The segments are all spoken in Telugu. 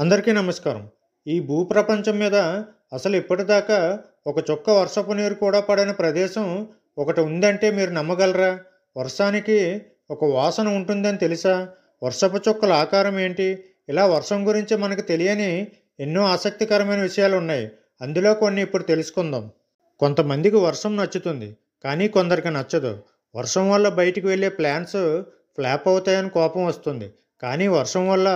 అందరికీ నమస్కారం. ఈ భూప్రపంచం మీద అసలు ఇప్పటిదాకా ఒక చుక్క వర్షపు నీరు కూడా పడని ప్రదేశం ఒకటి ఉందంటే మీరు నమ్మగలరా? వర్షానికి ఒక వాసన ఉంటుందని తెలుసా? వర్షపు చుక్కల ఆకారం ఏంటి? ఇలా వర్షం గురించి మనకు తెలియని ఎన్నో ఆసక్తికరమైన విషయాలు ఉన్నాయి. అందులో కొన్ని ఇప్పుడు తెలుసుకుందాం. కొంతమందికి వర్షం నచ్చుతుంది, కానీ కొందరికి నచ్చదు. వర్షం వల్ల బయటికి వెళ్ళే ప్లాన్స్ ఫ్లాప్ అవుతాయని కోపం వస్తుంది. కానీ వర్షం వల్ల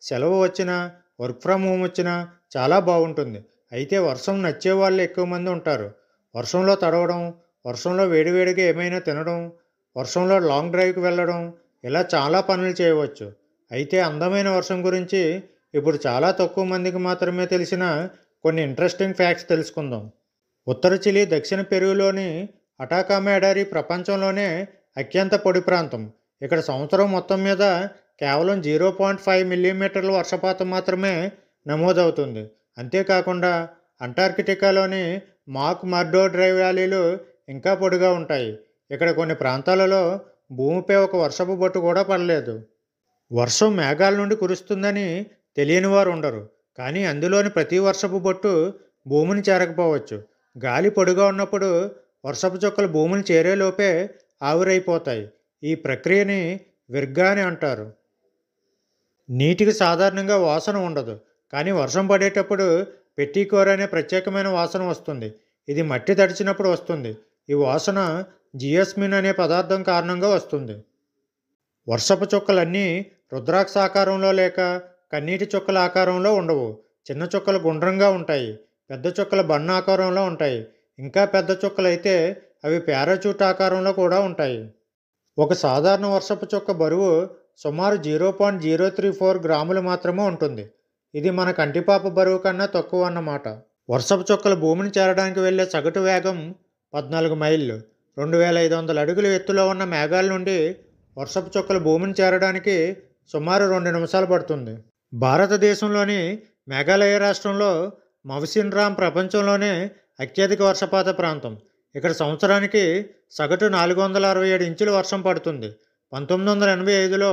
సెలవు వచ్చినా, వర్క్ ఫ్రమ్ హోమ్ వచ్చినా చాలా బాగుంటుంది. అయితే వర్షం నచ్చే వాళ్ళు ఎక్కువ మంది ఉంటారు. వర్షంలో తడవడం, వర్షంలో వేడివేడిగా ఏమైనా తినడం, వర్షంలో లాంగ్ డ్రైవ్కి వెళ్ళడం, ఇలా చాలా పనులు చేయవచ్చు. అయితే అందమైన వర్షం గురించి ఇప్పుడు చాలా తక్కువ మందికి మాత్రమే తెలిసిన కొన్ని ఇంట్రెస్టింగ్ ఫ్యాక్ట్స్ తెలుసుకుందాం. ఉత్తర చిలీ దక్షిణ పెరులోని అటాకామా ఎడారి ప్రపంచంలోనే అత్యంత పొడి ప్రాంతం. ఇక్కడ సంవత్సరం మొత్తం మీద కేవలం 0.5 మిల్లీమీటర్ల వర్షపాతం మాత్రమే నమోదవుతుంది. అంతేకాకుండా అంటార్కిటికాలోని మాక్ మర్డో డ్రైవ్ వ్యాలీలు ఇంకా పొడిగా ఉంటాయి. ఇక్కడ కొన్ని ప్రాంతాలలో భూమిపై ఒక వర్షపు బొట్టు కూడా పడలేదు. వర్షం మేఘాల నుండి కురుస్తుందని తెలియని వారు ఉండరు. కానీ అందులోని ప్రతి వర్షపు బొట్టు భూమిని చేరకపోవచ్చు. గాలి పొడిగా ఉన్నప్పుడు వర్షపు చుక్కలు భూమిని చేరేలోపే ఆవిరైపోతాయి. ఈ ప్రక్రియని విర్గా అని అంటారు. నీటికి సాధారణంగా వాసన ఉండదు, కానీ వర్షం పడేటప్పుడు పెట్టికోర్ అనే ప్రత్యేకమైన వాసన వస్తుంది. ఇది మట్టి తడిచినప్పుడు వస్తుంది. ఈ వాసన జియస్మిన్ అనే పదార్థం కారణంగా వస్తుంది. వర్షపు చుక్కలన్నీ రుద్రాక్ష ఆకారంలో లేక కన్నీటి చుక్కల ఆకారంలో ఉండవు. చిన్న చుక్కలు గుండ్రంగా ఉంటాయి, పెద్ద చుక్కలు బన్న ఆకారంలో ఉంటాయి. ఇంకా పెద్ద చుక్కలు అయితే అవి పారాచూట్ ఆకారంలో కూడా ఉంటాయి. ఒక సాధారణ వర్షపు చుక్క బరువు సుమారు 0.034 గ్రాములు మాత్రమే ఉంటుంది. ఇది మన కంటిపాప బరువు కన్నా తక్కువ అన్నమాట. వర్షపు చుక్కలు భూమిని చేరడానికి వెళ్ళే సగటు వేగం 14 మైళ్ళు. 2500 అడుగుల ఎత్తులో ఉన్న మేఘాల నుండి వర్షపు చుక్కలు భూమిని చేరడానికి సుమారు 2 నిమిషాలు పడుతుంది. భారతదేశంలోని మేఘాలయ రాష్ట్రంలో మౌసిన్ రామ్ ప్రపంచంలోనే అత్యధిక వర్షపాత ప్రాంతం. ఇక్కడ సంవత్సరానికి సగటు 467 ఇంచుల వర్షం పడుతుంది. 1985లో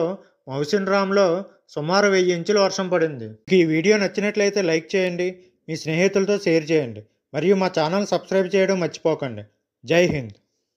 మౌసిన్ రామ్లో సుమారు 1000 ఇంచుల వర్షం పడింది. ఈ వీడియో నచ్చినట్లయితే లైక్ చేయండి, మీ స్నేహితులతో షేర్ చేయండి, మరియు మా ఛానల్ సబ్స్క్రైబ్ చేయడం మర్చిపోకండి. జై హింద్.